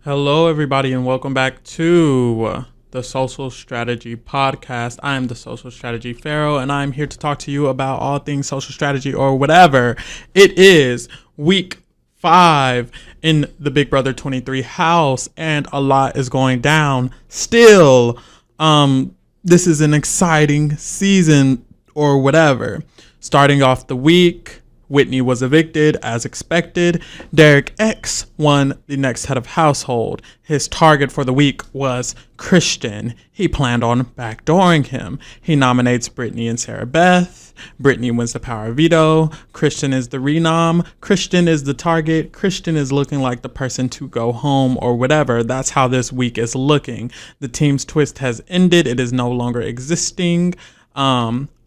Hello, everybody, and welcome back to the Social Strategy Podcast. I am the Social Strategy Pharaoh, and I'm here to talk to you about all things social strategy or whatever. It is week 5 in the Big Brother 23 house, and a lot is going down still. This is an exciting season or whatever. Starting off the week, Whitney was evicted as expected. Derek X won the next head of household. His target for the week was Christian. He planned on backdooring him. He nominates Brittany and Sarah Beth. Brittany wins the power veto. Christian is the renom. Christian is the target. Christian is looking like the person to go home or whatever. That's how this week is looking. The team's twist has ended. It is no longer existing.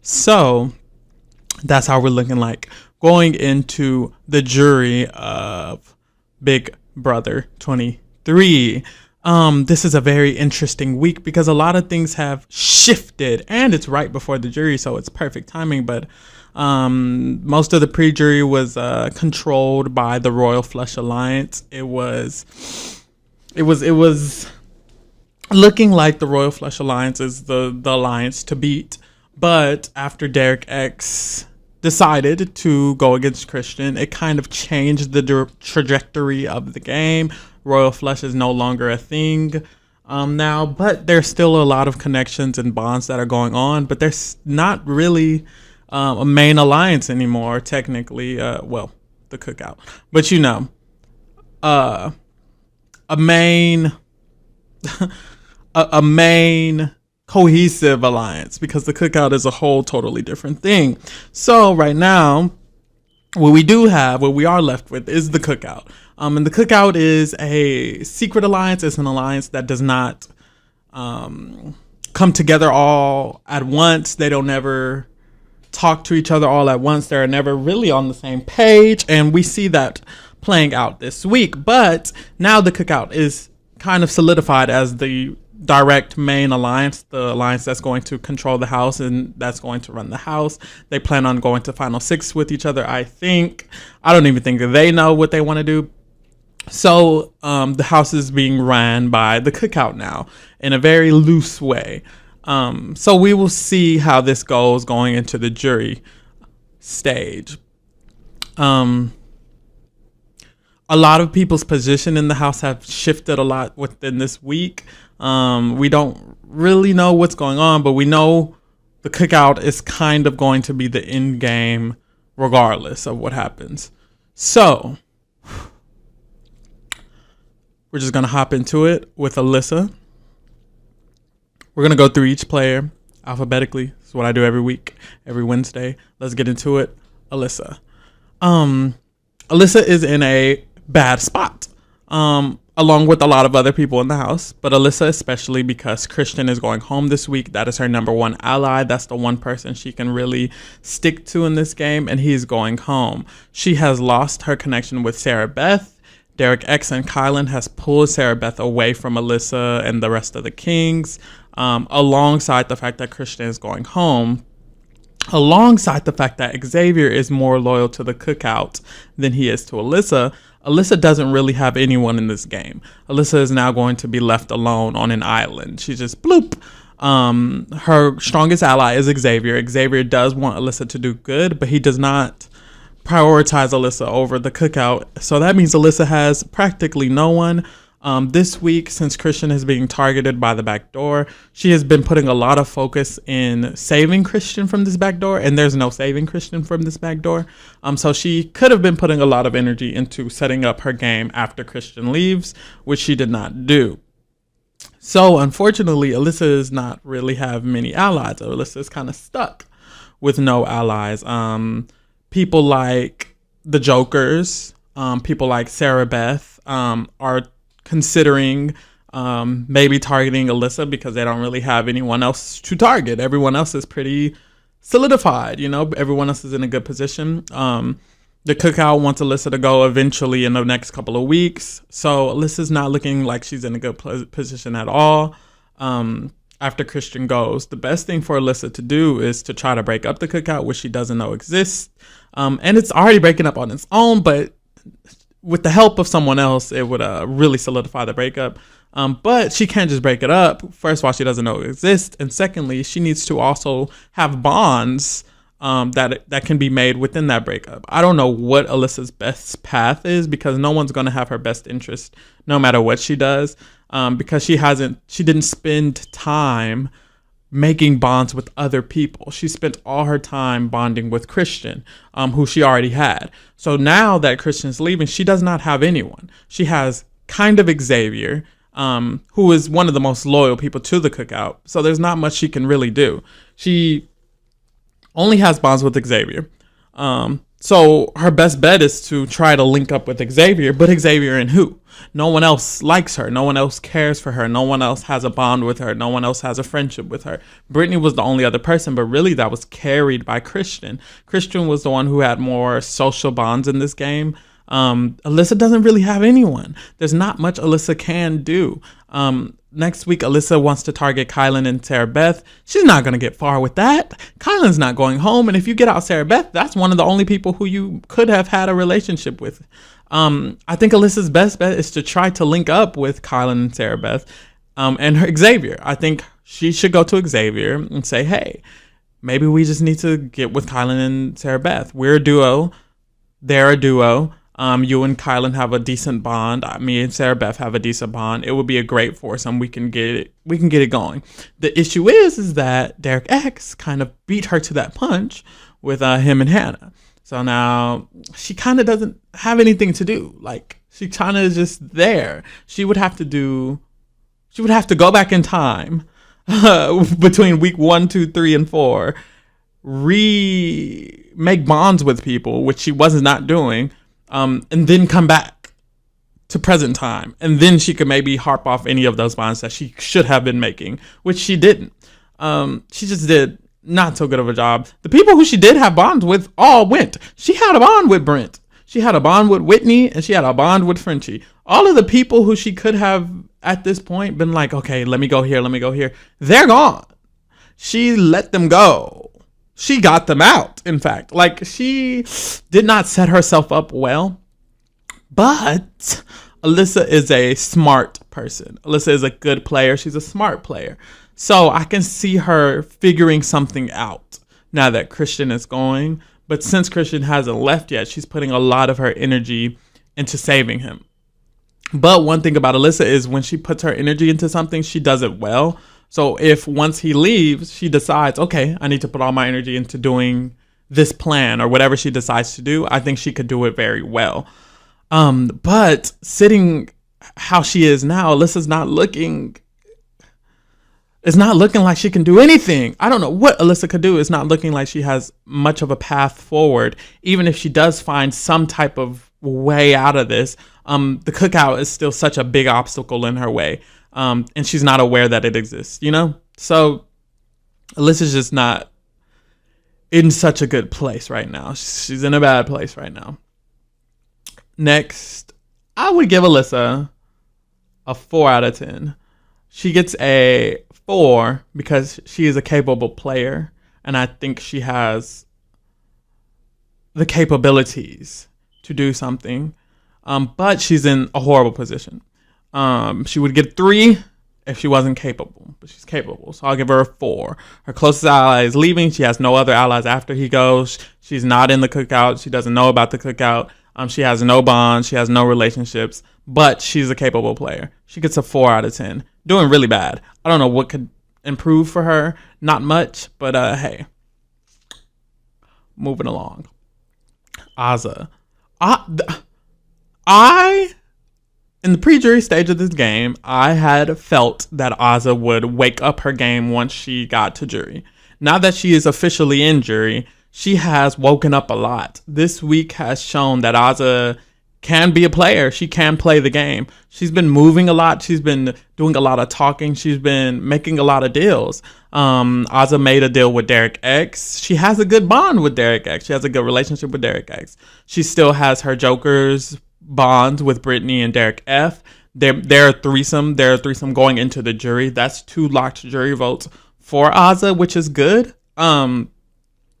So that's how we're looking like going into the jury of Big Brother 23. This is a very interesting week because a lot of things have shifted, and it's right before the jury, so it's perfect timing. But most of the pre-jury was controlled by the Royal Flush Alliance. It was looking like the Royal Flush Alliance is the alliance to beat. But after Derek X decided to go against Christian, it kind of changed the trajectory of the game. Royal Flush is no longer a thing now, but there's still a lot of connections and bonds that are going on, but there's not really a main alliance anymore, technically. Well, the cookout. But a main a main cohesive alliance, because the cookout is a whole totally different thing. So right now, what we are left with is the cookout. And the cookout is a secret alliance. It's an alliance that does not come together all at once. They don't ever talk to each other all at once. They're never really on the same page. And we see that playing out this week. But now the cookout is kind of solidified as the direct main alliance, the alliance that's going to control the house and that's going to run the house. They plan on going to final 6 with each other, I think. I don't even think they know what they want to do. So the house is being ran by the cookout now in a very loose way. So we will see how this goes going into the jury stage. A lot of people's position in the house have shifted a lot within this week. We don't really know what's going on, but we know the cookout is kind of going to be the end game regardless of what happens. So we're just going to hop into it with Alyssa. We're going to go through each player alphabetically. That's what I do every week, every Wednesday. Let's get into it. Alyssa. Alyssa is in a bad spot, along with a lot of other people in the house, but Alyssa especially, because Christian is going home this week. That is her number one ally. That's the one person she can really stick to in this game, and he's going home. She has lost her connection with Sarah Beth. Derek X and Kylan has pulled Sarah Beth away from Alyssa and the rest of the Kings, alongside the fact that Christian is going home, alongside the fact that Xavier is more loyal to the cookout than he is to Alyssa. Alyssa doesn't really have anyone in this game. Alyssa is now going to be left alone on an island. She just bloop. Her strongest ally is Xavier. Xavier does want Alyssa to do good, but he does not prioritize Alyssa over the cookout. So that means Alyssa has practically no one. This week, since Christian is being targeted by the back door, she has been putting a lot of focus in saving Christian from this back door, and there's no saving Christian from this back door. So she could have been putting a lot of energy into setting up her game after Christian leaves, which she did not do. So unfortunately, Alyssa does not really have many allies. Alyssa is kind of stuck with no allies. People like the Jokers, people like Sarah Beth are considering maybe targeting Alyssa because they don't really have anyone else to target. Everyone else is pretty solidified, everyone else is in a good position. The cookout wants Alyssa to go eventually in the next couple of weeks. So Alyssa's not looking like she's in a good position at all. After Christian goes, the best thing for Alyssa to do is to try to break up the cookout, which she doesn't know exists. And it's already breaking up on its own, but with the help of someone else, it would really solidify the breakup. But she can't just break it up. First of all, she doesn't know it exists, and secondly, she needs to also have bonds that can be made within that breakup. I don't know what Alyssa's best path is, because no one's going to have her best interest no matter what she does, because she didn't spend time making bonds with other people. She spent all her time bonding with Christian, who she already had. So now that Christian's leaving, she does not have anyone. She has kind of Xavier, who is one of the most loyal people to the cookout. So there's not much she can really do. She only has bonds with Xavier. So her best bet is to try to link up with Xavier, but Xavier and who? No one else likes her. No one else cares for her. No one else has a bond with her. No one else has a friendship with her. Brittany was the only other person, but really that was carried by Christian. Christian was the one who had more social bonds in this game. Alyssa doesn't really have anyone. There's not much Alyssa can do. Next week, Alyssa wants to target Kylan and Sarah Beth. She's not going to get far with that. Kylan's not going home. And if you get out Sarah Beth, that's one of the only people who you could have had a relationship with. I think Alyssa's best bet is to try to link up with Kylan and Sarah Beth, and her Xavier. I think she should go to Xavier and say, hey, maybe we just need to get with Kylan and Sarah Beth. We're a duo. They're a duo. You and Kylan have a decent bond. Me and Sarah Beth have a decent bond. It would be a great foursome. We can get it going. The issue is that Derek X kind of beat her to that punch with him and Hannah. So now she kind of doesn't have anything to do. Like, she kind of is just there. She would have to go back in time between week 1, 2, 3, and 4, make bonds with people, which she was not doing. And then come back to present time. And then she could maybe harp off any of those bonds that she should have been making, which she didn't. She just did not so good of a job. The people who she did have bonds with all went. She had a bond with Brent. She had a bond with Whitney, and she had a bond with Frenchie. All of the people who she could have at this point been like, okay, let me go here. They're gone. She let them go. She got them out, in fact. Like, she did not set herself up well. But Alyssa is a smart person. Alyssa is a good player. She's a smart player. So I can see her figuring something out now that Christian is going. But since Christian hasn't left yet, she's putting a lot of her energy into saving him. But one thing about Alyssa is when she puts her energy into something, she does it well. So if once he leaves, she decides, okay, I need to put all my energy into doing this plan or whatever she decides to do, I think she could do it very well. But sitting how she is now, Alyssa's not looking... It's not looking like she can do anything. I don't know what Alyssa could do. It's not looking like she has much of a path forward. Even if she does find some type of way out of this, the cookout is still such a big obstacle in her way. And she's not aware that it exists, you know? So Alyssa's just not in such a good place right now. She's in a bad place right now. Next, I would give Alyssa a 4 out of 10. She gets a 4 because she is a capable player, and I think she has the capabilities to do something. But she's in a horrible position. She would get 3 if she wasn't capable, but she's capable, so I'll give her a 4. Her closest ally is leaving. She has no other allies after he goes. She's not in the cookout. She doesn't know about the cookout. She has no bonds. She has no relationships, but she's a capable player. She gets a 4 out of 10. Doing really bad. I don't know what could improve for her. Not much, but hey. Moving along. Azah. In the pre-jury stage of this game, I had felt that Azah would wake up her game once she got to jury. Now that she is officially in jury, she has woken up a lot. This week has shown that Azah can be a player. She can play the game. She's been moving a lot. She's been doing a lot of talking. She's been making a lot of deals. Azah made a deal with Derek X. She has a good bond with Derek X. She has a good relationship with Derek X. She still has her Joker's bonds with Brittany and Derek F. They're a threesome. They're a threesome going into the jury. That's 2 locked jury votes for Azah, which is good.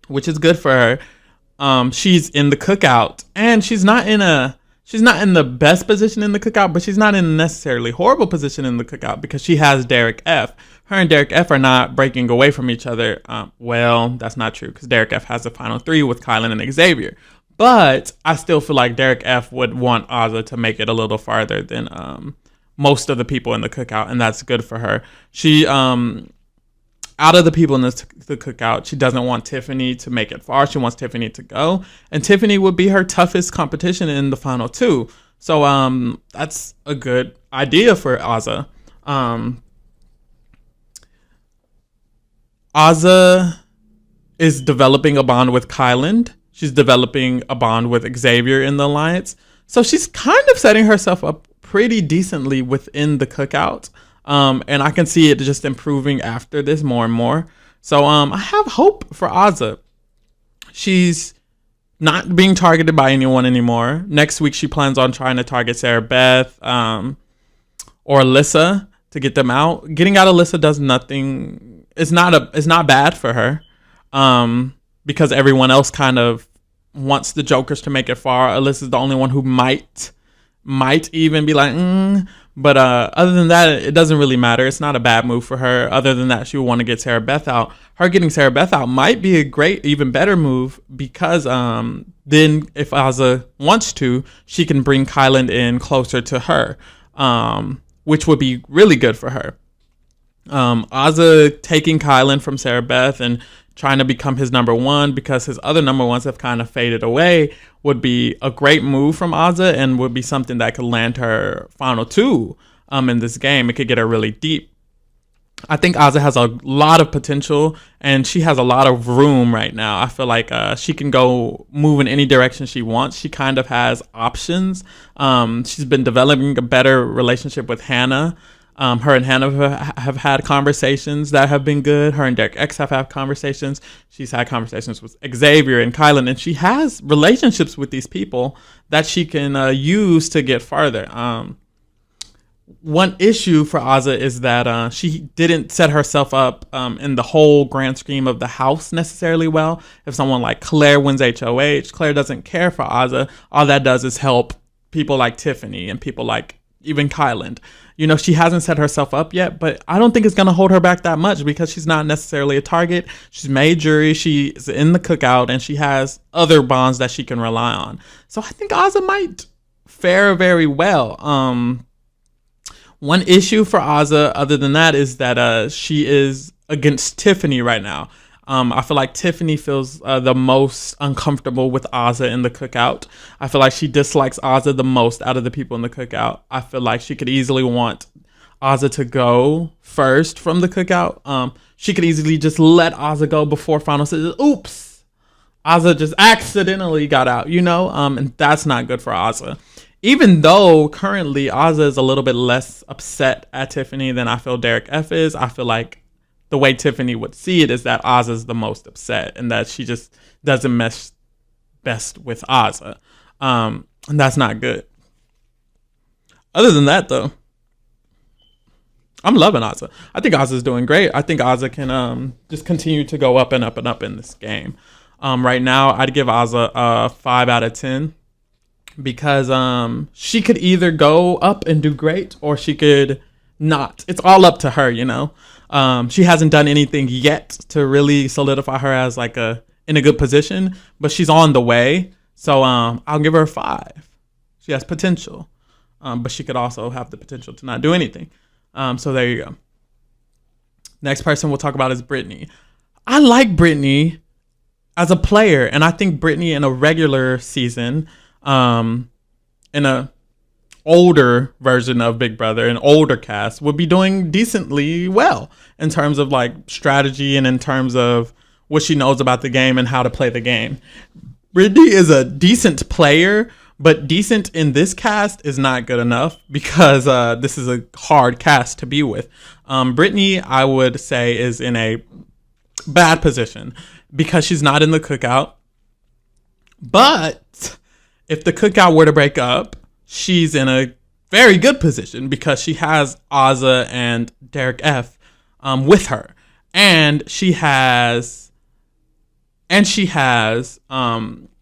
Which is good for her. She's in the cookout, and she's not in a she's not in the best position in the cookout, but she's not in a necessarily horrible position in the cookout because she has Derek F. Her and Derek F are not breaking away from each other. Well, that's not true because Derek F has the final three with Kylan and Xavier. But I still feel like Derek F would want Azah to make it a little farther than most of the people in the cookout, and that's good for her. She, out of the people in the cookout, she doesn't want Tiffany to make it far. She wants Tiffany to go, and Tiffany would be her toughest competition in the final two. So that's a good idea for Azah. Azah is developing a bond with Kylan. She's developing a bond with Xavier in the alliance. So she's kind of setting herself up pretty decently within the cookout. And I can see it just improving after this more and more. So I have hope for Azah. She's not being targeted by anyone anymore. Next week, she plans on trying to target Sarah Beth or Alyssa to get them out. Getting out Alyssa does nothing. It's not bad for her because everyone else kind of wants the Jokers to make it far. Alyssa's the only one who might even be like, But other than that, it doesn't really matter. It's not a bad move for her. Other than that, she would want to get Sarah Beth out. Her getting Sarah Beth out might be a great, even better move because then if Azah wants to, she can bring Kylan in closer to her, which would be really good for her. Azah taking Kylan from Sarah Beth and trying to become his number one because his other number ones have kind of faded away would be a great move from Azah and would be something that could land her final two in this game. It could get her really deep. I think Azah has a lot of potential and she has a lot of room right now. I feel like she can go move in any direction she wants. She kind of has options. She's been developing a better relationship with Hannah. Her and Hannah have had conversations that have been good. Her and Derek X have had conversations. She's had conversations with Xavier and Kylan, and she has relationships with these people that she can use to get farther. One issue for Azah is that she didn't set herself up in the whole grand scheme of the house necessarily well. If someone like Claire wins HOH, Claire doesn't care for Azah. All that does is help people like Tiffany and people like even Kylan. You know, she hasn't set herself up yet, but I don't think it's going to hold her back that much because she's not necessarily a target. She's made jury, she's in the cookout, and she has other bonds that she can rely on. So I think Azah might fare very well. One issue for Azah, other than that, is that she is against Tiffany right now. I feel like Tiffany feels the most uncomfortable with Azah in the cookout. I feel like she dislikes Azah the most out of the people in the cookout. I feel like she could easily want Azah to go first from the cookout. She could easily just let Azah go before final says, oops, Azah just accidentally got out, you know? And that's not good for Azah. Even though currently Azah is a little bit less upset at Tiffany than I feel Derek F is, I feel like the way Tiffany would see it is that Azah's the most upset and that she just doesn't mesh best with Azah. And that's not good. Other than that, though, I'm loving Azah. I think Azah's doing great. I think Azah can just continue to go up and up and up in this game. Right now, I'd give Azah a 5 out of 10 because she could either go up and do great or she could not. It's all up to her, you know? She hasn't done anything yet to really solidify her as like in a good position, but she's on the way. So I'll give her a 5. She has potential, but she could also have the potential to not do anything. So there you go. Next person we'll talk about is Brittany. I like Brittany as a player, and I think Brittany in a regular season, in a older version of Big Brother, an older cast, would be doing decently well in terms of like strategy and in terms of what she knows about the game and how to play the game. Brittany is a decent player, but decent in this cast is not good enough because this is a hard cast to be with. Brittany, I would say, is in a bad position because she's not in the cookout. But if the cookout were to break up, she's in a very good position because she has Azah and Derek F with her. And she has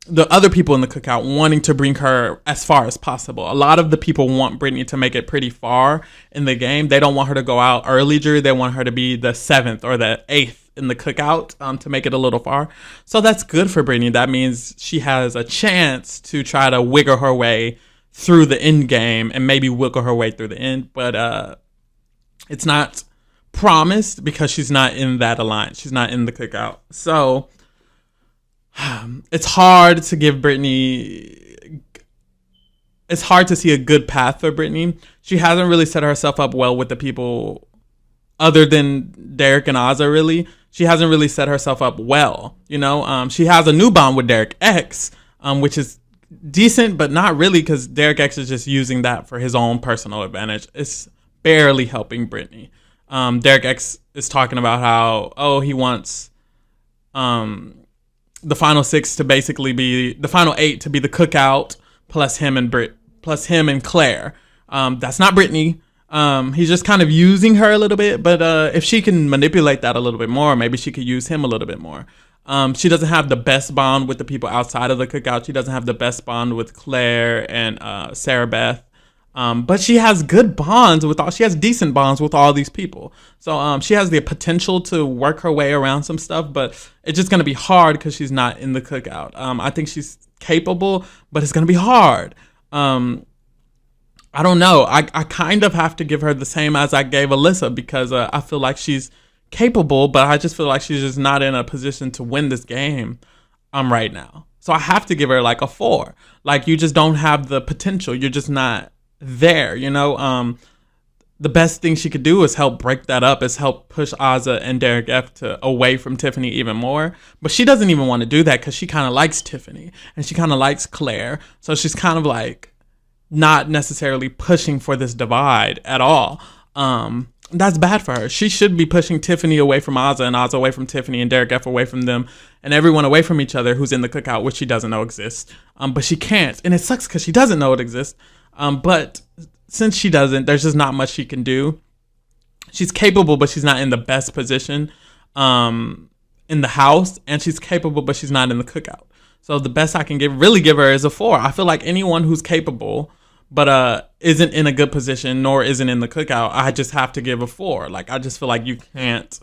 the other people in the cookout wanting to bring her as far as possible. A lot of the people want Brittany to make it pretty far in the game. They don't want her to go out early, Drew. They want her to be the 7th or the 8th in the cookout to make it a little far. So that's good for Brittany. That means she has a chance to try to wiggle her way through the end game and maybe wiggle her way through the end. But it's not promised because she's not in that alliance. She's not in the cookout. So it's hard to give Brittany. It's hard to see a good path for Brittany. She hasn't really set herself up well with the people other than Derek and Azah, really. She hasn't really set herself up well. You know, she has a new bond with Derek X, which is decent, but not really, because Derek X is just using that for his own personal advantage. It's barely helping Brittany. Derek X is talking about how, he wants the final 6 to basically be the final 8 to be the cookout plus him and Claire. That's not Brittany. He's just kind of using her a little bit, but if she can manipulate that a little bit more, maybe she could use him a little bit more. She doesn't have the best bond with the people outside of the cookout. She doesn't have the best bond with Claire and Sarah Beth. But she has good bonds she has decent bonds with all these people. So she has the potential to work her way around some stuff, but it's just going to be hard because she's not in the cookout. I think she's capable, but it's going to be hard. I don't know. I kind of have to give her the same as I gave Alyssa because I feel like she's capable, but I just feel like she's just not in a position to win this game right now. So I have to give her like a 4. Like, you just don't have the potential. You're just not there, you know. The best thing she could do is help break that up, is help push Azah and Derek F away from Tiffany even more. But she doesn't even want to do that because she kind of likes Tiffany and she kind of likes Claire. So she's kind of like not necessarily pushing for this divide at all. That's bad for her. She should be pushing Tiffany away from Azah and Azah away from Tiffany and Derek F away from them and everyone away from each other who's in the cookout, which she doesn't know exists. But she can't. And it sucks because she doesn't know it exists. But since she doesn't, there's just not much she can do. She's capable, but she's not in the best position in the house. And she's capable, but she's not in the cookout. So the best I can really give her is a 4. I feel like anyone who's capable but isn't in a good position nor isn't in the cookout, I just have to give a 4. Like, I just feel like you can't.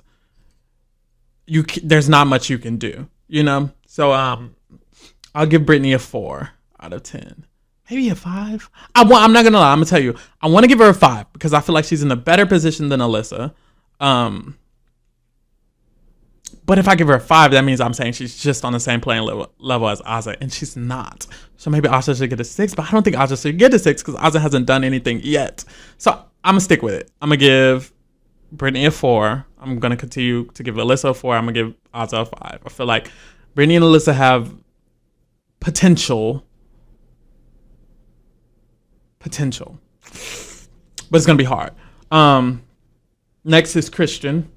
There's not much you can do, you know. So I'll give Brittany a 4 out of 10. Maybe a 5. I'm not gonna lie. I'm gonna tell you. I want to give her a 5 because I feel like she's in a better position than Alyssa. But if I give her a 5, that means I'm saying she's just on the same playing level as Azah, and she's not. So maybe Azah should get a 6, but I don't think Azah should get a 6 because Azah hasn't done anything yet. So I'm gonna stick with it. I'm gonna give Brittany a 4. I'm gonna continue to give Alyssa a 4. I'm gonna give Azah a 5. I feel like Brittany and Alyssa have potential, but it's gonna be hard. Next is Christian.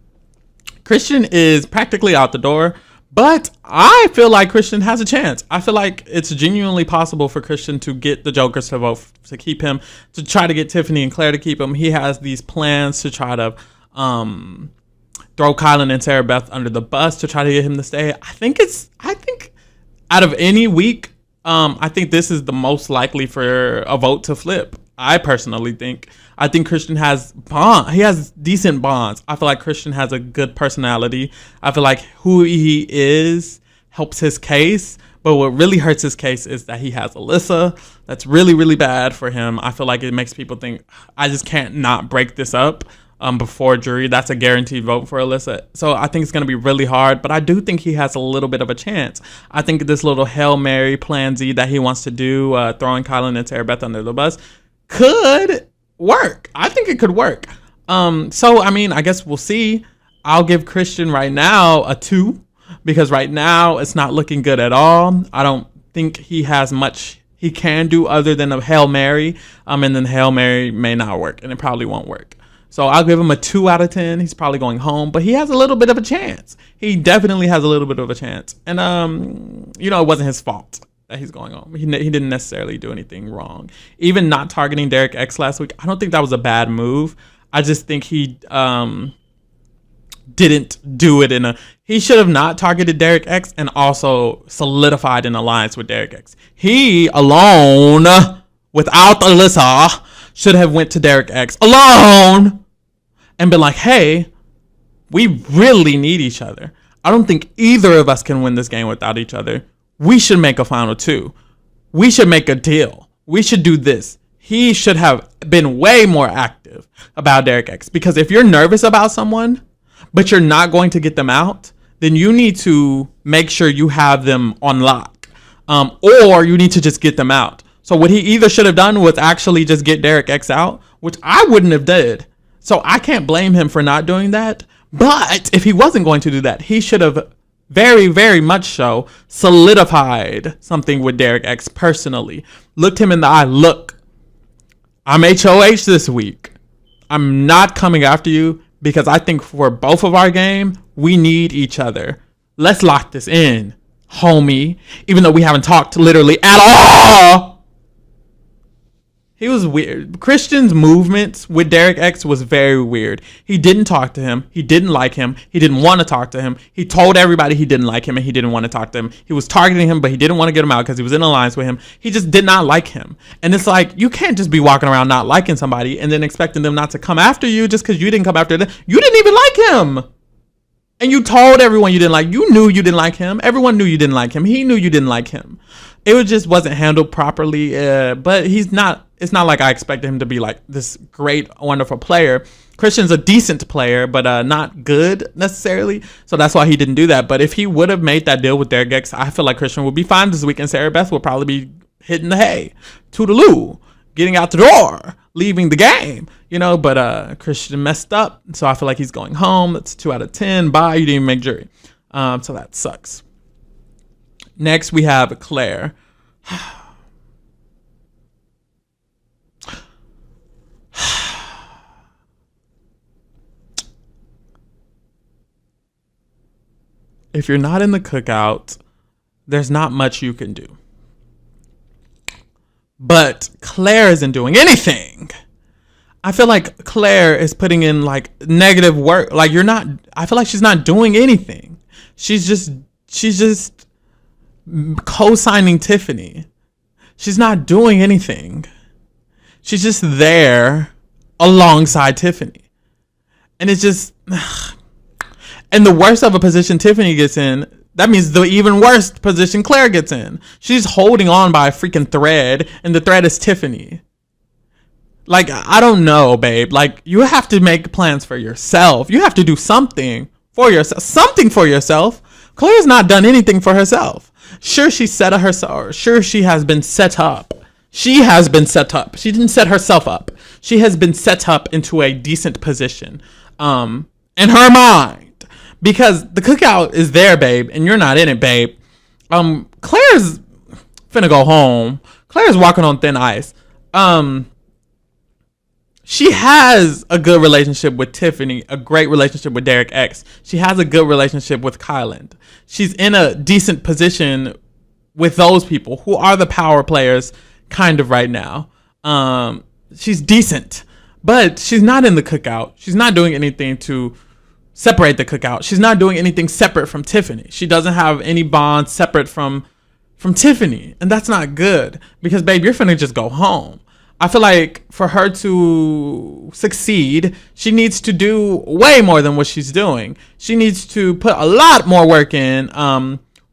Christian is practically out the door, but I feel like Christian has a chance. I feel like it's genuinely possible for Christian to get the Jokers to vote to keep him, to try to get Tiffany and Claire to keep him. He has these plans to try to throw Kylan and Sarah Beth under the bus to try to get him to stay. I think out of any week, I think this is the most likely for a vote to flip. I personally think. I think Christian has he has decent bonds. I feel like Christian has a good personality. I feel like who he is helps his case. But what really hurts his case is that he has Alyssa. That's really, really bad for him. I feel like it makes people think, I just can't not break this up before jury. That's a guaranteed vote for Alyssa. So I think it's going to be really hard. But I do think he has a little bit of a chance. I think this little Hail Mary Plan Z that he wants to do, throwing Kylan and Sarah Beth under the bus, could work. I think it could work. So, I mean, I guess we'll see. I'll give Christian right now a 2 because right now it's not looking good at all. I don't think he has much he can do other than a Hail Mary. And then Hail Mary may not work and it probably won't work. So I'll give him a 2 out of 10. He's probably going home, but he has a little bit of a chance. He definitely has a little bit of a chance. And, it wasn't his fault that he's going home. He didn't necessarily do anything wrong. Even not targeting Derek X last week, I don't think that was a bad move. I just think he didn't do it he should have not targeted Derek X and also solidified an alliance with Derek X. He alone, without Alyssa, should have went to Derek X alone and been like, hey, we really need each other. I don't think either of us can win this game without each other. We should make a final 2. We should make a deal. We should do this. He should have been way more active about Derek X, because if you're nervous about someone, but you're not going to get them out, then you need to make sure you have them on lock, or you need to just get them out. So what he either should have done was actually just get Derek X out, which I wouldn't have did. So I can't blame him for not doing that. But if he wasn't going to do that, he should have very, very much so solidified something with Derek X personally. Looked him in the eye. Look, I'm HOH this week. I'm not coming after you because I think for both of our game, we need each other. Let's lock this in, homie. Even though we haven't talked literally at all. He was weird. Christian's movements with Derek X was very weird. He didn't talk to him. He didn't like him. He didn't want to talk to him. He told everybody he didn't like him and he didn't want to talk to him. He was targeting him, but he didn't want to get him out because he was in alliance with him. He just did not like him. And it's like, you can't just be walking around not liking somebody and then expecting them not to come after you just because you didn't come after them. You didn't even like him. And you told everyone you didn't like. You knew you didn't like him. Everyone knew you didn't like him. He knew you didn't like him. It just wasn't handled properly. But he's not. It's not like I expected him to be like this great, wonderful player. Christian's a decent player, but not good necessarily. So that's why he didn't do that. But if he would have made that deal with Derek X, I feel like Christian would be fine this week, and Sarah Beth would probably be hitting the hay, toodaloo, getting out the door, leaving the game, you know. But Christian messed up, so I feel like he's going home. That's 2 out of 10. Bye. You didn't even make jury. So that sucks. Next we have Claire. If you're not in the cookout, there's not much you can do. But Claire isn't doing anything. I feel like Claire is putting in like negative work. Like I feel like she's not doing anything. She's just co-signing Tiffany. She's not doing anything. She's just there alongside Tiffany. And it's just, and the worst of a position Tiffany gets in, that means the even worse position Claire gets in. She's holding on by a freaking thread, and the thread is Tiffany. Like, I don't know, babe. Like, you have to make plans for yourself. You have to do something for yourself. Something for yourself. Claire's not done anything for herself. Sure, she set herself. Sure, she has been set up. She has been set up. She didn't set herself up. She has been set up into a decent position. In her mind. Because the cookout is there, babe, and you're not in it, babe. Claire's finna go home. Claire's walking on thin ice. She has a good relationship with Tiffany, a great relationship with Derek X. She has a good relationship with Kyland. She's in a decent position with those people who are the power players kind of right now. She's decent, but she's not in the cookout. She's not doing anything to separate the cookout. She's not doing anything separate from Tiffany. She doesn't have any bond separate from Tiffany. And that's not good because, babe, you're finna just go home. I feel like for her to succeed, she needs to do way more than what she's doing. She needs to put a lot more work in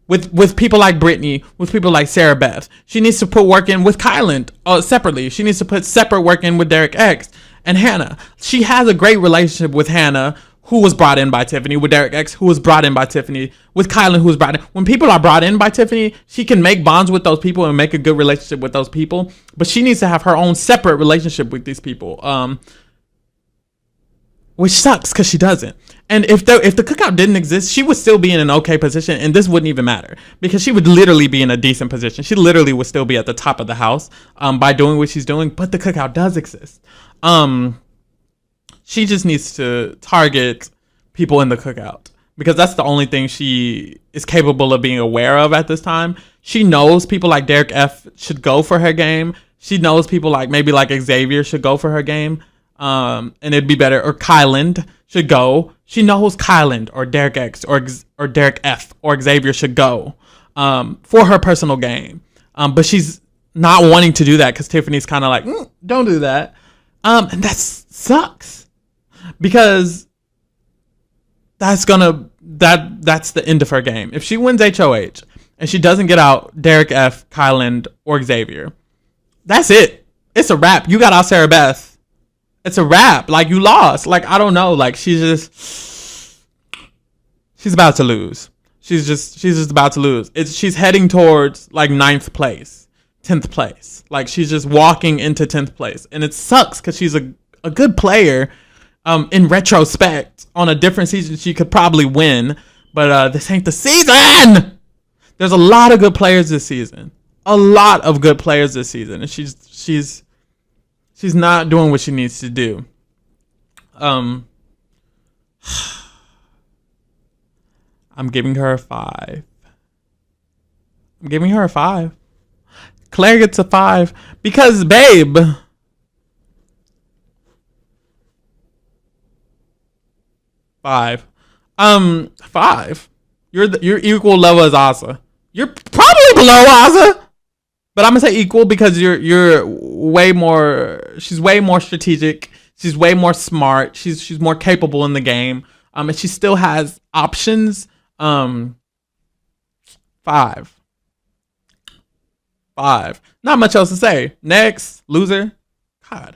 with people like Brittany, with people like Sarah Beth. She needs to put work in with Kyland separately. She needs to put separate work in with Derek X and Hannah. She has a great relationship with Hannah, who was brought in by Tiffany, with Derek X, who was brought in by Tiffany, with Kylan, who was brought in. When people are brought in by Tiffany, she can make bonds with those people and make a good relationship with those people. But she needs to have her own separate relationship with these people, which sucks because she doesn't. And if the cookout didn't exist, she would still be in an okay position, and this wouldn't even matter because she would literally be in a decent position. She literally would still be at the top of the house by doing what she's doing. But the cookout does exist. She just needs to target people in the cookout because that's the only thing she is capable of being aware of at this time. She knows people like Derek F should go for her game. She knows people like maybe like Xavier should go for her game. and it'd be better. Or Kyland should go. She knows Kyland or Derek X or Derek F or Xavier should go for her personal game. But she's not wanting to do that because Tiffany's kind of like, don't do that. And that sucks because that's the end of her game. If she wins HOH and she doesn't get out Derek F, Kyland, or Xavier, that's it. It's a wrap. You got out Sarah Beth. It's a wrap. Like, you lost. Like, I don't know. Like, she's about to lose. She's just about to lose. She's heading towards like 9th place, 10th place. Like, she's just walking into 10th place. And it sucks because she's a good player. In retrospect, on a different season, she could probably win. But this ain't the season. There's a lot of good players this season. And she's not doing what she needs to do. I'm giving her a 5. Claire gets a 5 because, babe, 5. 5. You're equal level as Asa. You're probably below Asa, but I'm gonna say equal because you're way more. She's way more strategic. She's way more smart. She's more capable in the game. And she still has options. 5. Not much else to say. Next, loser. God.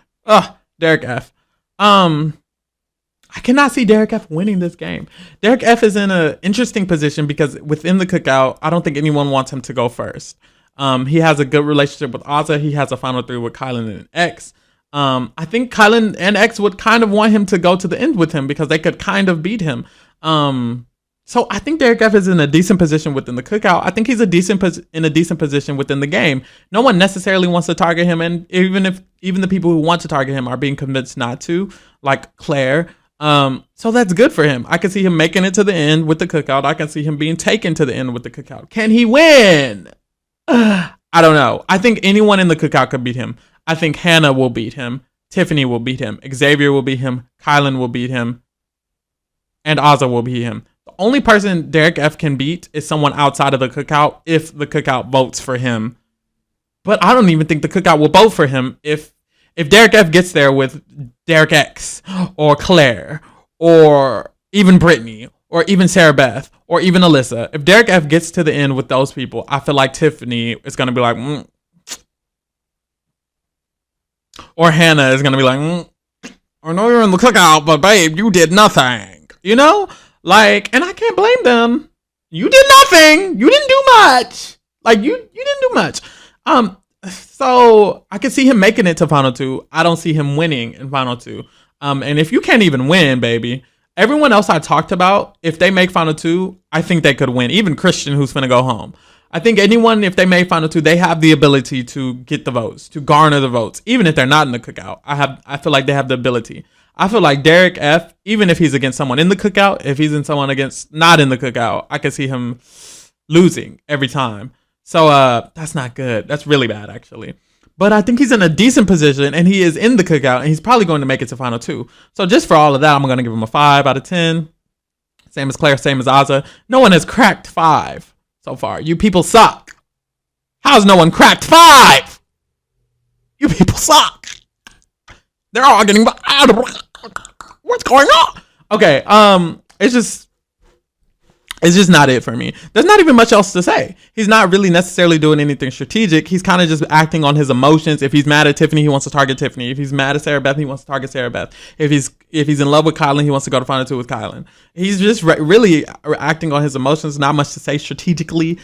Derek F. I cannot see Derek F winning this game. Derek F is in an interesting position because within the cookout, I don't think anyone wants him to go first. He has a good relationship with Ozza. He has a final 3 with Kylan and X. I think Kylan and X would kind of want him to go to the end with him because they could kind of beat him. So I think Derek F is in a decent position within the cookout. I think he's in a decent position within the game. No one necessarily wants to target him, and even the people who want to target him are being convinced not to, like Claire. So that's good for him. I can see him making it to the end with the cookout. I can see him being taken to the end with the cookout. Can he win? I don't know. I think anyone in the cookout could beat him. I think Hannah will beat him. Tiffany will beat him. Xavier will beat him. Kylan will beat him. And Ozza will beat him. The only person Derek F can beat is someone outside of the cookout if the cookout votes for him. But I don't even think the cookout will vote for him if Derek F gets there with Derek X or Claire or even Brittany or even Sarah Beth or even Alyssa. If Derek F gets to the end with those people, I feel like Tiffany is going to be like, or Hannah is going to be like, I know you're in the cookout, but babe, you did nothing. You know? Like, and I can't blame them. You did nothing. You didn't do much. Like, you didn't do much. So I could see him making it to final 2. I don't see him winning in final 2. And if you can't even win, baby, everyone else I talked about, if they make final 2, I think they could win. Even Christian, who's finna go home. I think anyone, if they make final 2, they have the ability to get the votes, to garner the votes, even if they're not in the cookout. I feel like they have the ability. I feel like Derek F, even if he's against someone in the cookout, if he's in someone against not in the cookout, I could see him losing every time. So that's not good. That's really bad, actually. But I think he's in a decent position, and he is in the cookout, and he's probably going to make it to final 2. So just for all of that, I'm going to give him a 5 out of 10. Same as Claire, same as Ozza. No one has cracked 5 so far. You people suck. How's no one cracked 5? You people suck. They're all getting... What's going on? Okay, it's just not it for me. There's not even much else to say. He's not really necessarily doing anything strategic. He's kind of just acting on his emotions. If he's mad at Tiffany, he wants to target Tiffany. If he's mad at Sarah Beth, he wants to target Sarah Beth. If he's in love with Kylan, he wants to go to final 2 with Kylan. He's just really acting on his emotions. Not much to say strategically.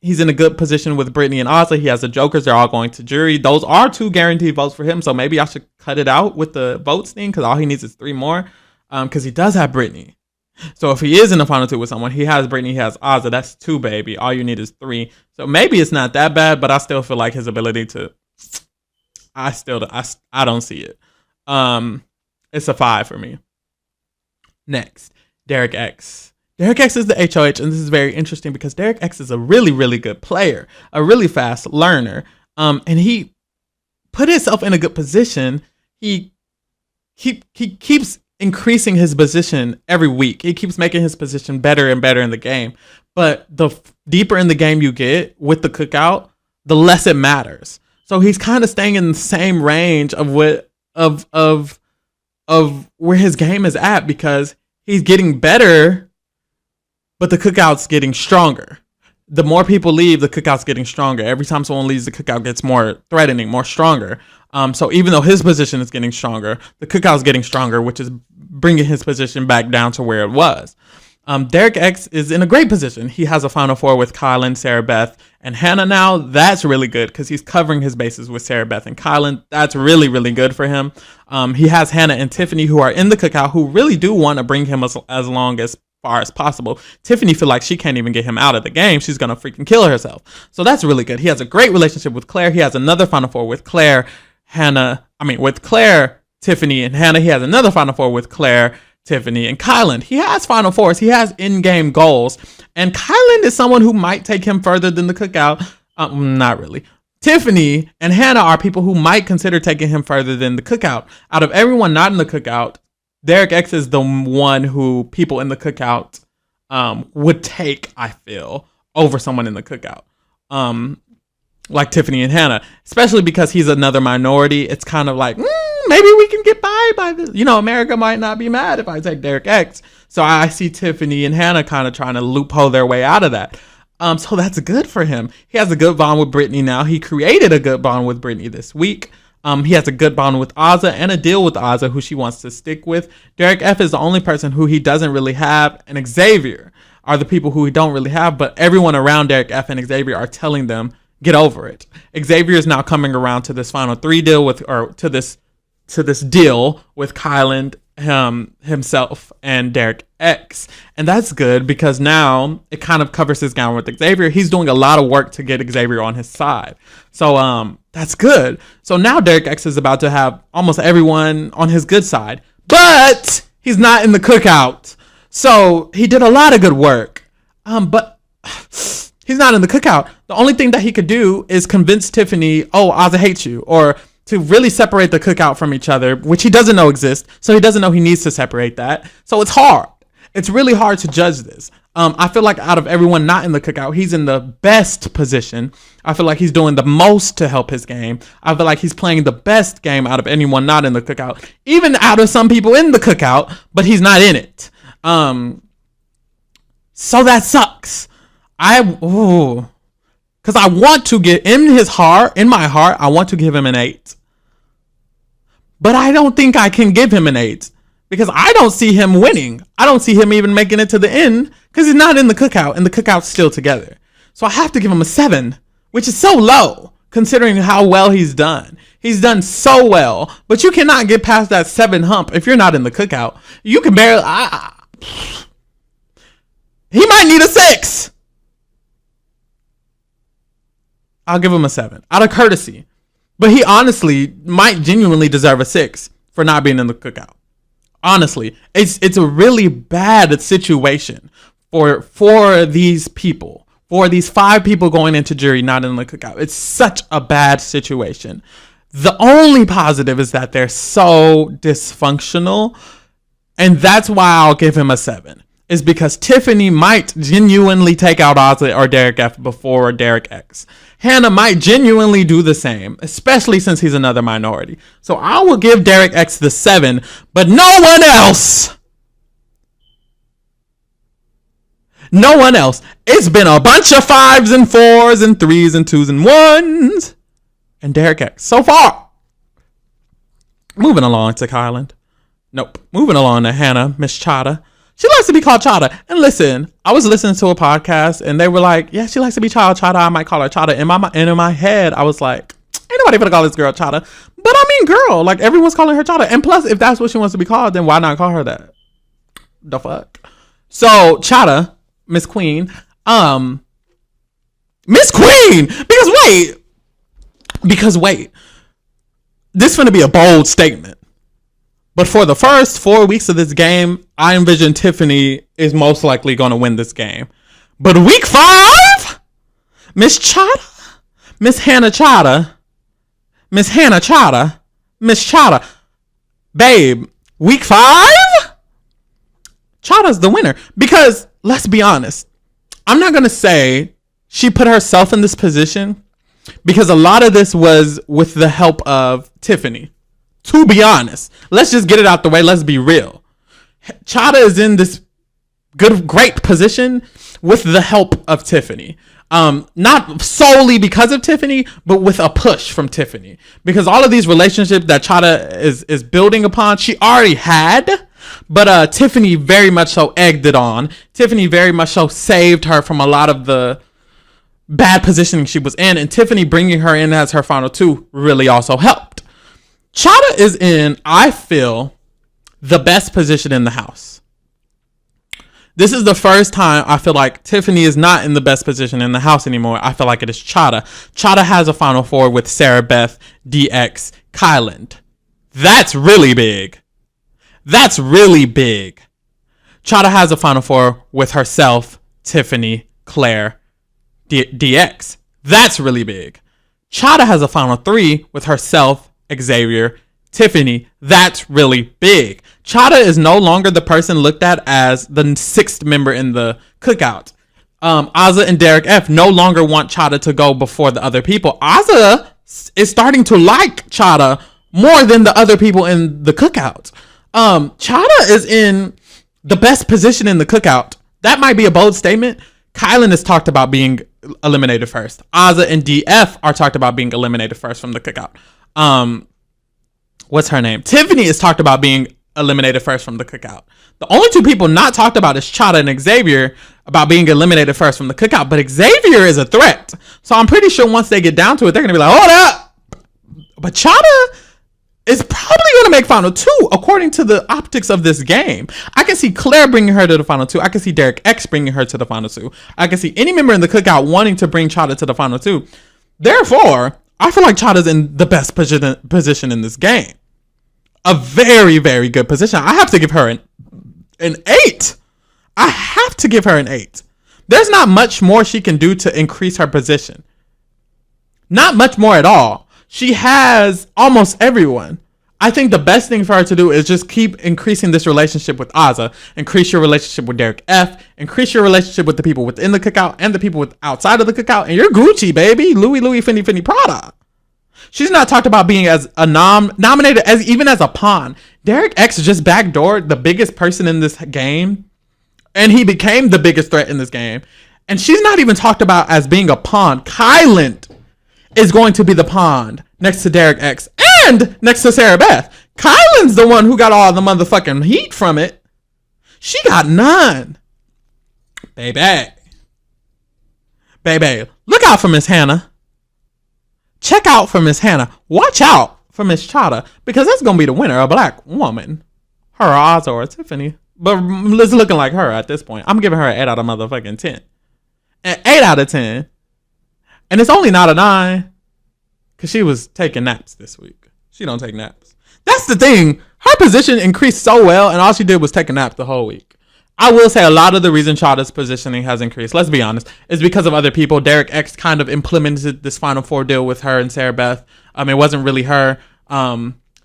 He's in a good position with Brittany and Ozza. He has the jokers. They're all going to jury. Those are 2 guaranteed votes for him. So maybe I should cut it out with the votes thing because all he needs is 3 more. Because he does have Brittany. So if he is in the final 2 with someone, he has Brittany, he has Ozza. That's 2, baby. All you need is 3. So maybe it's not that bad, but I still feel like his ability to... I don't see it. It's a 5 for me. Next, Derek X. Derek X is the HOH, and this is very interesting because Derek X is a really, really good player, a really fast learner, and he put himself in a good position. He he keeps increasing his position every week. He keeps making his position better and better in the game. But the deeper in the game you get with the cookout, the less it matters. So he's kind of staying in the same range of what of where his game is at, because he's getting better, but the cookout's getting stronger. The more people leave, the cookout's getting stronger. Every time someone leaves, the cookout gets more threatening, more stronger. So even though his position is getting stronger, the cookout's getting stronger, which is bringing his position back down to where it was. Derek X is in a great position. He has a Final Four with Kylan, Sarah Beth, and Hannah now. That's really good because he's covering his bases with Sarah Beth and Kylan. That's really, really good for him. He has Hannah and Tiffany, who are in the cookout, who really do want to bring him as long as far as possible. Tiffany feel like she can't even get him out of the game. She's going to freaking kill herself. So that's really good. He has a great relationship with Claire. He has another Final Four with Claire, with Claire, Tiffany, and Hannah. He has another Final Four with Claire, Tiffany, and Kylan. He has Final Fours. He has in-game goals. And Kylan is someone who might take him further than the cookout. Not really. Tiffany and Hannah are people who might consider taking him further than the cookout. Out of everyone not in the cookout, Derek X is the one who people in the cookout would take, I feel, over someone in the cookout. Like Tiffany and Hannah, especially because he's another minority. It's kind of like, maybe we can get by this. America might not be mad if I take Derek X. So I see Tiffany and Hannah kind of trying to loophole their way out of that. So that's good for him. He has a good bond with Brittany now. He created a good bond with Brittany this week. He has a good bond with Azah and a deal with Azah, who she wants to stick with. Derek F is the only person who he doesn't really have, and Xavier are the people who he don't really have, but everyone around Derek F and Xavier are telling them, get over it. Xavier is now coming around to this final 3 deal to this deal with Kylan, himself, and Derek X. And that's good because now it kind of covers his ground with Xavier. He's doing a lot of work to get Xavier on his side. So that's good. So now Derek X is about to have almost everyone on his good side, but he's not in the cookout. So he did a lot of good work. But he's not in the cookout. The only thing that he could do is convince Tiffany, Azah hates you, or to really separate the cookout from each other, which he doesn't know exists. So he doesn't know he needs to separate that. So it's hard. It's really hard to judge this. I feel like out of everyone not in the cookout, he's in the best position. I feel like he's doing the most to help his game. I feel like he's playing the best game out of anyone not in the cookout, even out of some people in the cookout, but he's not in it. So that sucks. Because I want to get in my heart, I want to give him an 8. But I don't think I can give him an 8 because I don't see him winning. I don't see him even making it to the end because he's not in the cookout and the cookout's still together. So I have to give him a 7, which is so low considering how well he's done. He's done so well, but you cannot get past that 7 hump if you're not in the cookout. You can barely... he might need a 6. I'll give him a 7 out of courtesy. But he honestly might genuinely deserve a 6 for not being in the cookout. Honestly, it's a really bad situation for these people, for these 5 people going into jury not in the cookout. It's such a bad situation. The only positive is that they're so dysfunctional, and that's why I'll give him a 7. Is because Tiffany might genuinely take out Azah or Derek F before Derek X. Hannah might genuinely do the same, especially since he's another minority. So I will give Derek X the 7, but no one else. No one else. It's been a bunch of 5s and 4s and 3s and 2s and 1s. And Derek X so far. Moving along to Kylan. Nope. Moving along to Hannah, Miss Chada. She likes to be called Chada. And listen, I was listening to a podcast and they were like, yeah, she likes to be called Chada. I might call her Chada. And in my head, I was like, ain't nobody gonna call this girl Chada. But I mean, girl, like everyone's calling her Chada. And plus, if that's what she wants to be called, then why not call her that? The fuck? So, Chada, Miss Queen. Miss Queen! Because wait. This is gonna be a bold statement. But for the first 4 weeks of this game, I envision Tiffany is most likely going to win this game. But week 5, Miss Chada, Miss Hannah Chada, Miss Hannah Chada, Miss Chada. babe, week 5, Chada's the winner. Because let's be honest, I'm not gonna say she put herself in this position, because a lot of this was with the help of Tiffany. To be honest, let's just get it out the way. Let's be real. Chada is in this great position with the help of Tiffany. Not solely because of Tiffany, but with a push from Tiffany. Because all of these relationships that Chada is building upon, she already had. But Tiffany very much so egged it on. Tiffany very much so saved her from a lot of the bad positioning she was in. And Tiffany bringing her in as her final 2 really also helped. Chada is in, I feel, the best position in the house. This is the first time I feel like Tiffany is not in the best position in the house anymore. I feel like it is Chada. Chada has a final 4 with Sarah Beth, DX, Kyland. That's really big. That's really big. Chada has a final 4 with herself, Tiffany, Claire, DX. That's really big. Chada has a final 3 with herself, Xavier, Tiffany. That's really big. Chada is no longer the person looked at as the 6th member in the cookout. Azah and Derek F no longer want Chada to go before the other people. Azah is starting to like Chada more than the other people in the cookout. Chada is in the best position in the cookout. That might be a bold statement. Kylan is talked about being eliminated first. Azah and DF are talked about being eliminated first from the cookout. What's her name? Tiffany is talked about being eliminated first from the cookout. The only 2 people not talked about is Chada and Xavier about being eliminated first from the cookout. But Xavier is a threat. So I'm pretty sure once they get down to it, they're going to be like, hold up. But Chada is probably going to make final 2 according to the optics of this game. I can see Claire bringing her to the final 2. I can see Derek X bringing her to the final 2. I can see any member in the cookout wanting to bring Chada to the final 2. Therefore, I feel like Chada's in the best position in this game. A very, very good position. I have to give her an 8. I have to give her an 8. There's not much more she can do to increase her position. Not much more at all. She has almost everyone. I think the best thing for her to do is just keep increasing this relationship with Azah, increase your relationship with Derek F, increase your relationship with the people within the cookout and the people outside of the cookout, and you're Gucci, baby. Louis, Fendi, Prada. She's not talked about being as a nominated as even as a pawn. Derek X just backdoored the biggest person in this game, and he became the biggest threat in this game. And she's not even talked about as being a pawn. Kyland is going to be the pawn next to Derek X and next to Sarah Beth. Kyland's the one who got all the motherfucking heat from it. She got none. Baby. Look out for Miss Hannah. Check out for Miss Hannah. Watch out for Miss Chada, because that's going to be the winner, a black woman. Her Azah or Tiffany. But it's looking like her at this point. I'm giving her an 8 out of motherfucking 10. An 8 out of 10. And it's only not a 9, because she was taking naps this week. She don't take naps. That's the thing. Her position increased so well, and all she did was take a nap the whole week. I will say a lot of the reason Chada's positioning has increased, let's be honest, is because of other people. Derek X kind of implemented this Final Four deal with her and Sarah Beth. It wasn't really her.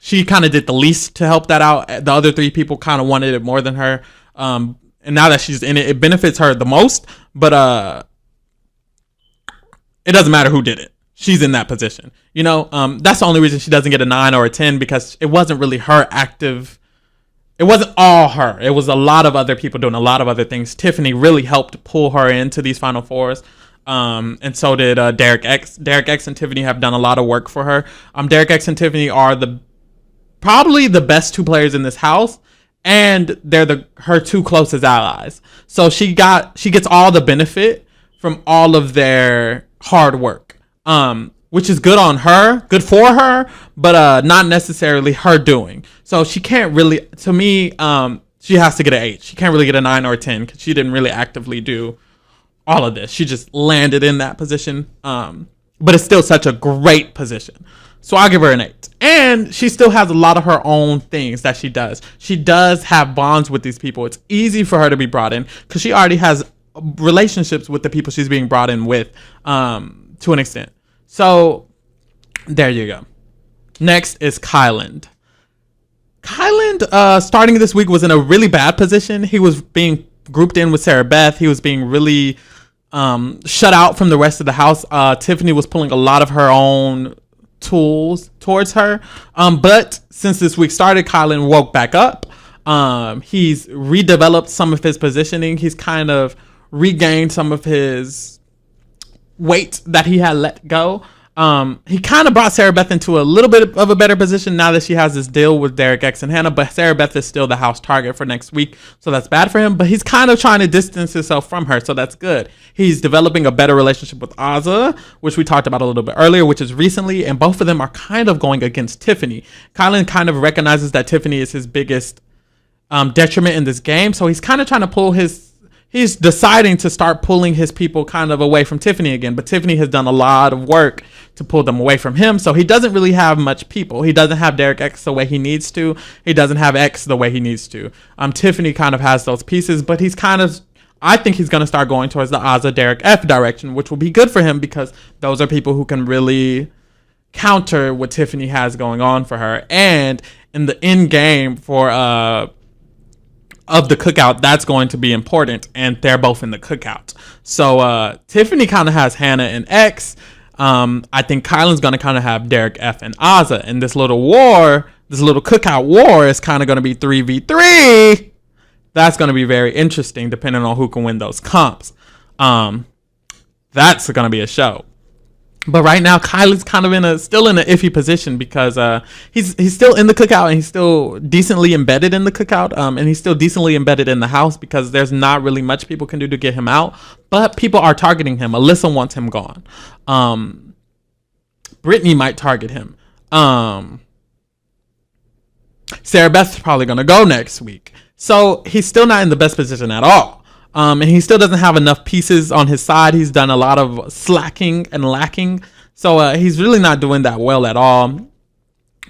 She kind of did the least to help that out. The other 3 people kind of wanted it more than her. And now that she's in it, it benefits her the most. But it doesn't matter who did it. She's in that position. That's the only reason she doesn't get a 9 or a 10, because it wasn't really her active. It wasn't all her. It was a lot of other people doing a lot of other things. Tiffany really helped pull her into these Final Fours. And so did Derek X. Derek X and Tiffany have done a lot of work for her. Derek X and Tiffany are probably the best 2 players in this house, and they're her 2 closest allies. So she gets all the benefit from all of their hard work. Which is good on her, good for her, but not necessarily her doing. So she can't really, to me, she has to get an 8. She can't really get a 9 or a 10, because she didn't really actively do all of this. She just landed in that position. But it's still such a great position. So I'll give her an 8. And she still has a lot of her own things that she does. She does have bonds with these people. It's easy for her to be brought in, because she already has relationships with the people she's being brought in with, to an extent. So there you go. Next is Kyland. Kyland, starting this week, was in a really bad position. He was being grouped in with Sarah Beth. He was being really shut out from the rest of the house. Tiffany was pulling a lot of her own tools towards her. But since this week started, Kylan woke back up. He's redeveloped some of his positioning. He's kind of regained some of his weight that he had let go. He kind of brought Sarah Beth into a little bit of a better position now that she has this deal with Derek X and Hannah, but Sarah Beth is still the house target for next week, so that's bad for him, but he's kind of trying to distance himself from her, so that's good. He's developing a better relationship with Azah, which we talked about a little bit earlier, which is recently, and both of them are kind of going against Tiffany. Kylan kind of recognizes that Tiffany is his biggest detriment in this game, so he's kind of trying to pull he's deciding to start pulling his people kind of away from Tiffany again, but Tiffany has done a lot of work to pull them away from him, so he doesn't really have much people. He doesn't have Derek X the way he needs to. He doesn't have X the way he needs to. Tiffany kind of has those pieces, but I think he's going to start going towards the Azah Derek F direction, which will be good for him because those are people who can really counter what Tiffany has going on for her. And in the end game for of the cookout, that's going to be important, and they're both in the cookout. So Tiffany kind of has Hannah and X. I think Kylan's going to kind of have Derek F and Azah, and this little cookout war is kind of going to be 3v3. That's going to be very interesting depending on who can win those comps. That's going to be a show. But right now, Kylie's kind of still in an iffy position because he's still in the cookout, and he's still decently embedded in the cookout, and he's still decently embedded in the house because there's not really much people can do to get him out. But people are targeting him. Alyssa wants him gone. Brittany might target him. Sarah Beth's probably going to go next week. So he's still not in the best position at all. And he still doesn't have enough pieces on his side. He's done a lot of slacking and lacking. So he's really not doing that well at all.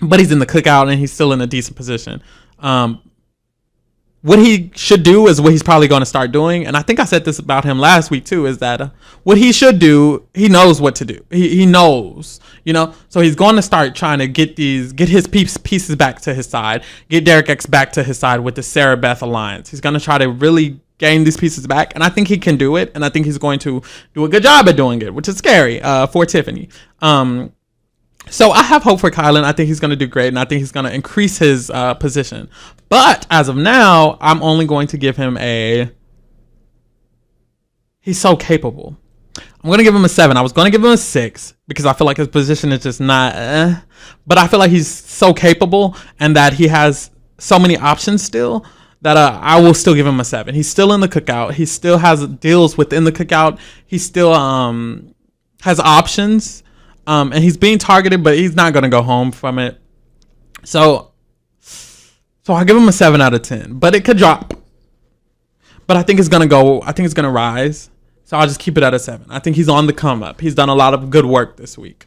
But he's in the cookout, and he's still in a decent position. What he should do is what he's probably going to start doing. And I think I said this about him last week too, is that what he should do, he knows what to do. He knows, so he's going to start trying to get his pieces back to his side, get Derek X back to his side with the Sarah Beth alliance. He's going to try to really gain these pieces back, and I think he can do it, and I think he's going to do a good job at doing it, which is scary for Tiffany. So I have hope for Kylan. I think he's going to do great, and I think he's going to increase his position. But as of now, I'm only going to give him he's so capable. I'm going to give him a 7. I was going to give him a 6 because I feel like his position is just not but I feel like he's so capable and that he has so many options still that I will still give him a 7. He's still in the cookout. He still has deals within the cookout. He still has options. And he's being targeted, but he's not going to go home from it. So I'll give him a 7 out of 10. But it could drop. But I think it's going to rise. So I'll just keep it at a 7. I think he's on the come up. He's done a lot of good work this week.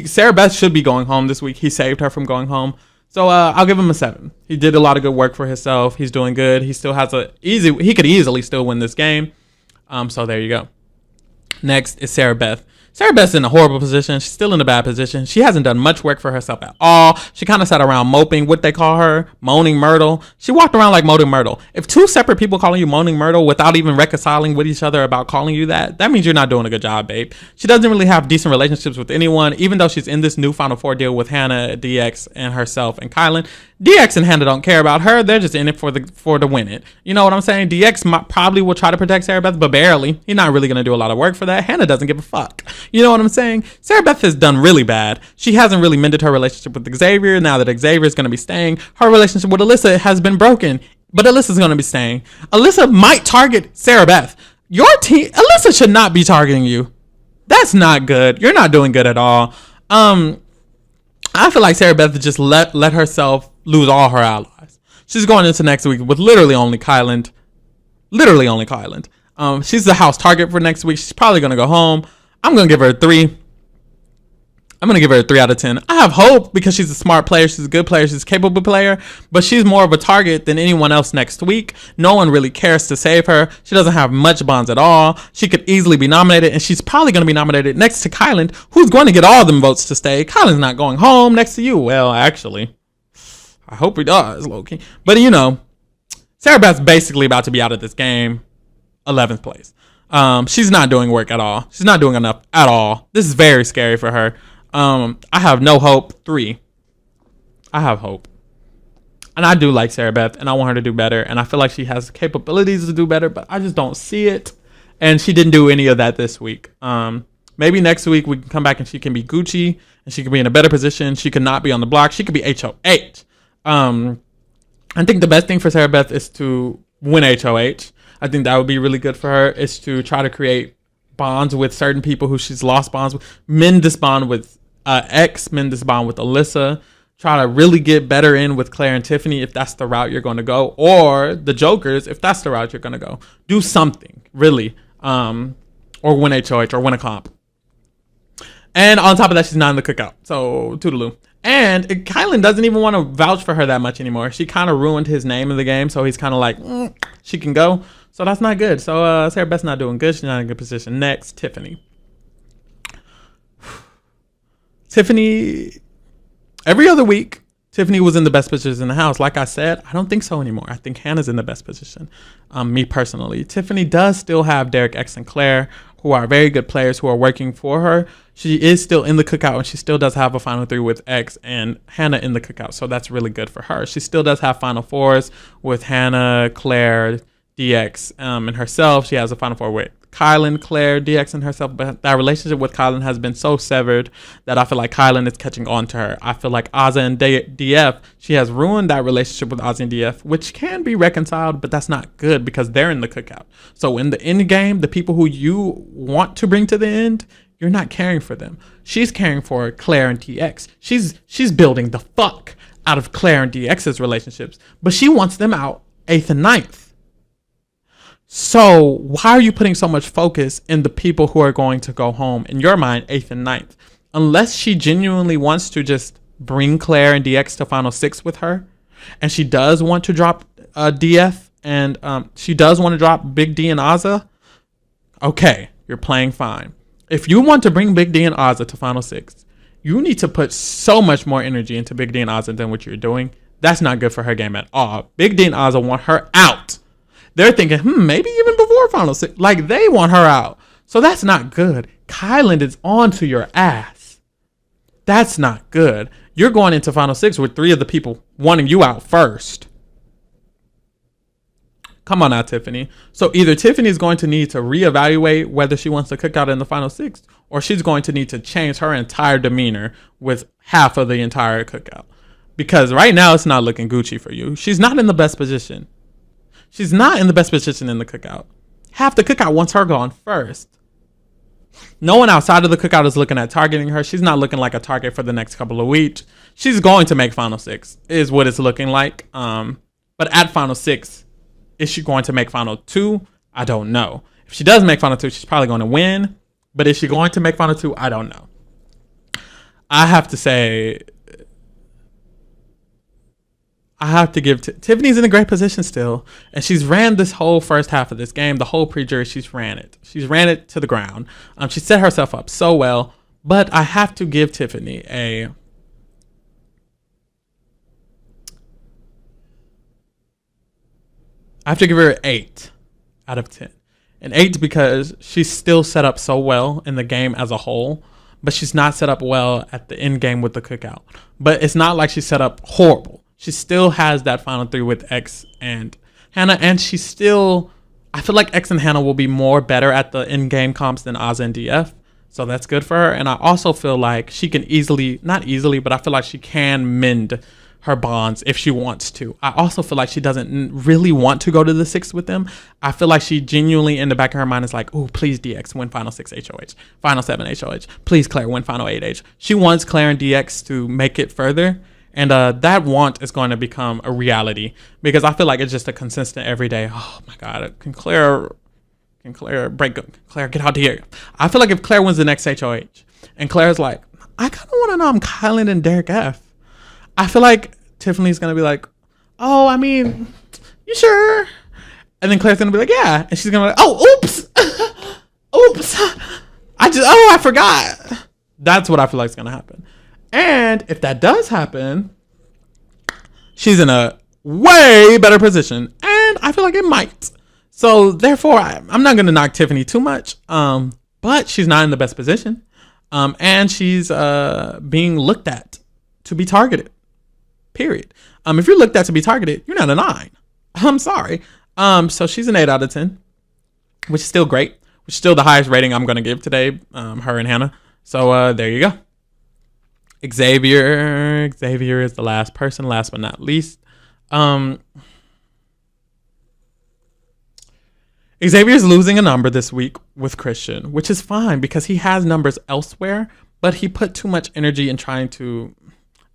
Sarah Beth should be going home this week. He saved her from going home. So I'll give him a 7. He did a lot of good work for himself. He's doing good. He still has he could easily still win this game. So there you go. Next is Sarah Beth. Sarah Beth's in a horrible position. She's still in a bad position. She hasn't done much work for herself at all. She kind of sat around moping. What they call her? Moaning Myrtle. She walked around like Moaning Myrtle. If 2 separate people calling you Moaning Myrtle without even reconciling with each other about calling you that means you're not doing a good job, babe. She doesn't really have decent relationships with anyone, even though she's in this new Final Four deal with Hannah, DX, and herself and Kylan. DX and Hannah don't care about her. They're just in it for the win it. You know what I'm saying? DX probably will try to protect Sarah Beth, but barely. He's not really going to do a lot of work for that. Hannah doesn't give a fuck. You know what I'm saying? Sarah Beth has done really bad. She hasn't really mended her relationship with Xavier. Now that Xavier is going to be staying, her relationship with Alyssa has been broken, but Alyssa's going to be staying. Alyssa might target Sarah Beth. Your team, Alyssa should not be targeting you. That's not good. You're not doing good at all. I feel like Sarah Beth just let herself lose all her allies. She's going into next week with literally only Kylan. She's the house target for next week. She's probably going to go home. I'm going to give her a 3. I'm going to give her a 3 out of 10. I have hope because she's a smart player. She's a good player. She's a capable player. But she's more of a target than anyone else next week. No one really cares to save her. She doesn't have much bonds at all. She could easily be nominated. And she's probably going to be nominated next to Kylan, who's going to get all them votes to stay. Kylan's not going home next to you. Well, actually, I hope he does, low-key. But, you know, Sarah Beth's basically about to be out of this game. 11th place. She's not doing work at all. She's not doing enough at all. This is very scary for her. I have no hope. 3. I have hope. And I do like Sarah Beth, and I want her to do better. And I feel like she has capabilities to do better, but I just don't see it. And she didn't do any of that this week. Maybe next week we can come back and she can be Gucci, and she can be in a better position. She could not be on the block. She could be HOH. I think the best thing for Sarah Beth is to win HOH. I think that would be really good for her, is to try to create bonds with certain people who she's lost bonds with. Mend this bond with X, mend this bond with Alyssa. Try to really get better in with Claire and Tiffany if that's the route you're going to go. Or the Jokers if that's the route you're going to go. Do something, really. Or win HOH or win a comp. And on top of that, she's not in the cookout. So, toodaloo. And Kylan doesn't even want to vouch for her that much anymore. She kind of ruined his name in the game. So he's kind of like, she can go. So that's not good. So Sarah Beth's not doing good. She's not in a good position. Next, Tiffany. Tiffany, every other week, Tiffany was in the best position in the house. Like I said, I don't think so anymore. I think Hannah's in the best position, me personally. Tiffany does still have Derek, X, and Claire, who are very good players who are working for her. She is still in the cookout, and she still does have a Final 3 with X and Hannah in the cookout. So that's really good for her. She still does have Final 4s with Hannah, Claire, DX, and herself. She has a Final 4 with Kylan, Claire, DX, and herself. But that relationship with Kylan has been so severed that I feel like Kylan is catching on to her. I feel like Azza and DF, she has ruined that relationship with Azza and DF, which can be reconciled, but that's not good because they're in the cookout. So in the end game, the people who you want to bring to the end, you're not caring for them. She's caring for Claire and DX. She's building the fuck out of Claire and DX's relationships, but she wants them out 8th and 9th. So why are you putting so much focus in the people who are going to go home, in your mind, 8th and 9th? Unless she genuinely wants to just bring Claire and DX to Final 6 with her, and she does want to drop DF, and she does want to drop Big D and Azza, okay, you're playing fine. If you want to bring Big D and Azza to Final 6, you need to put so much more energy into Big D and Azza than what you're doing. That's not good for her game at all. Big D and Azza want her out. They're thinking, maybe even before Final 6. Like, they want her out. So that's not good. Kylan is on to your ass. That's not good. You're going into Final 6 with 3 of the people wanting you out first. Come on now, Tiffany. So either Tiffany is going to need to reevaluate whether she wants to cook out in the Final 6, or she's going to need to change her entire demeanor with half of the entire cookout. Because right now, it's not looking Gucci for you. She's not in the best position. She's not in the best position in the cookout. Half the cookout wants her gone first. No one outside of the cookout is looking at targeting her. She's not looking like a target for the next couple of weeks. She's going to make Final 6, is what it's looking like. But at Final 6, is she going to make Final 2? I don't know. If she does make Final 2, she's probably going to win. But is she going to make Final 2? I don't know. I have to say, I have to give Tiffany's in a great position still, and she's ran this whole first half of this game, the whole pre-jury. She's ran it to the ground. She set herself up so well, but I have to give Tiffany I have to give her an 8 out of 10. An 8 because she's still set up so well in the game as a whole, but she's not set up well at the end game with the cookout. But it's not like she's set up horrible. She still has that Final 3 with X and Hannah, and she's still, I feel like X and Hannah will be more better at the in-game comps than Oz and DF, so that's good for her. And I also feel like she can not easily, but I feel like she can mend her bonds if she wants to. I also feel like she doesn't really want to go to the 6 with them. I feel like she genuinely in the back of her mind is like, oh, please DX win Final 6 HOH, Final 7 HOH, please Claire win Final 8 H. She wants Claire and DX to make it further. And that want is going to become a reality because I feel like it's just a consistent everyday. Oh my God, can Claire Claire, get out of here. I feel like if Claire wins the next HOH and Claire's like, I kind of want to know I'm Kylan and Derek F. I feel like Tiffany's going to be like, oh, I mean, you sure? And then Claire's going to be like, yeah. And she's going to be like, oh, oops. Oops. I forgot. That's what I feel like is going to happen. And if that does happen, she's in a way better position, and I feel like it might. So therefore, I'm not going to knock Tiffany too much. But she's not in the best position, and she's being looked at to be targeted. Period. If you're looked at to be targeted, you're not a 9. I'm sorry. So she's an 8 out of 10, which is still great. Which is still the highest rating I'm going to give today. Her and Hannah. So there you go. Xavier is the last person, last but not least. Xavier's losing a number this week with Christian, which is fine because he has numbers elsewhere, but he put too much energy in trying to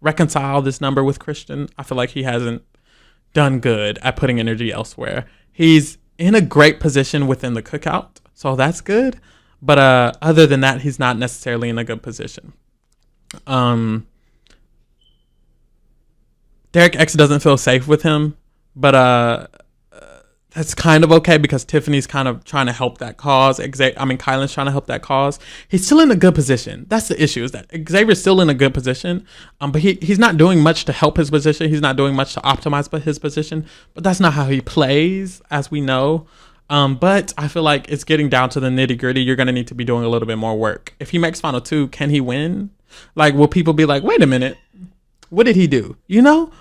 reconcile this number with Christian. I feel like he hasn't done good at putting energy elsewhere. He's in a great position within the cookout, so that's good. But other than that, he's not necessarily in a good position. Derek X doesn't feel safe with him, but that's kind of okay because Tiffany's kind of trying to help that cause. Kylan's trying to help that cause. He's still in a good position. That's the issue, is that Xavier's still in a good position, but he's not doing much to help his position. He's not doing much to optimize his position, but that's not how he plays, as we know. But I feel like it's getting down to the nitty gritty. You're going to need to be doing a little bit more work. If he makes final 2, can he win? Like, will people be like, wait a minute, what did he do? You know?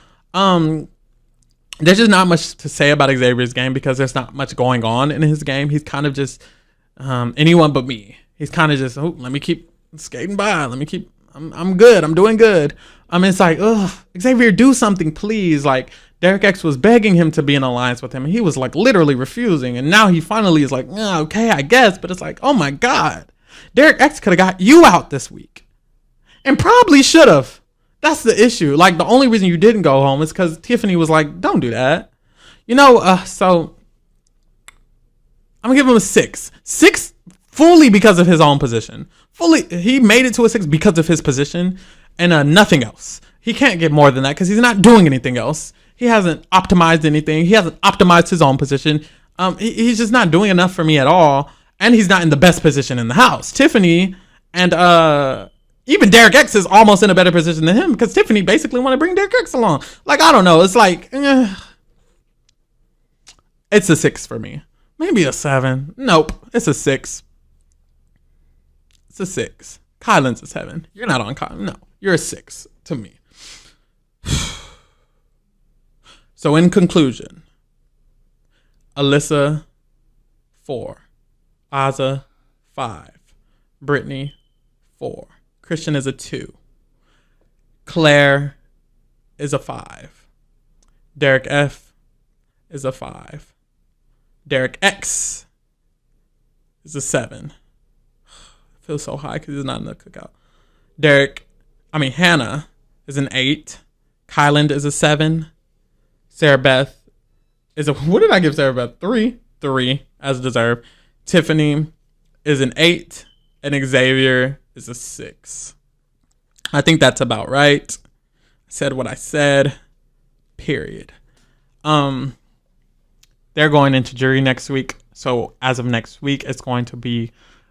There's just not much to say about Xavier's game because there's not much going on in his game. He's kind of just anyone but me. He's kind of just, let me keep skating by. I'm good. I'm doing good. It's like, Xavier, do something, please. Like, Derek X was begging him to be in alliance with him, and he was like literally refusing. And now he finally is like, okay, I guess. But it's like, oh my God, Derek X could have got you out this week, and probably should have. That's the issue. Like, the only reason you didn't go home is because Tiffany was like, don't do that. So I'm going to give him a 6. 6 fully because of his own position. He made it to a 6 because of his position and nothing else. He can't get more than that because he's not doing anything else. He hasn't optimized anything. He hasn't optimized his own position. He's just not doing enough for me at all. And he's not in the best position in the house. Tiffany and even Derek X is almost in a better position than him because Tiffany basically want to bring Derek X along. Like, I don't know. It's like, it's a 6 for me. Maybe a 7. Nope. It's a 6. It's a 6. Kylan's a 7. You're not on Kylan. No, you're a 6 to me. So in conclusion, Alyssa, 4. Azah, 5. Brittany, 4. Christian is a 2. Claire is a 5. Derek F is a 5. Derek X is a 7. I feel so high because he's not in the cookout. Hannah is an 8. Kylan is a 7. Sarah Beth is a, what did I give Sarah Beth? 3. 3, as deserved. Tiffany is an 8. And Xavier is a 6. I think that's about right. I said what I said. Period. They're going into jury next week. So as of next week, it's going to be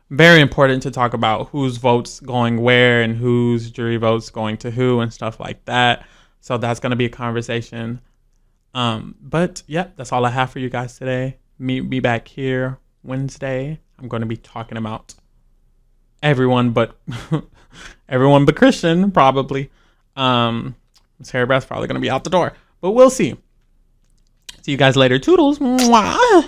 very important to talk about whose votes going where and whose jury votes going to who and stuff like that. So that's going to be a conversation. But yeah, that's all I have for you guys today. Meet me back here Wednesday. I'm going to be talking about everyone but Christian, probably. Sarah Breath's probably going to be out the door, but we'll see. See you guys later. Toodles. Mwah.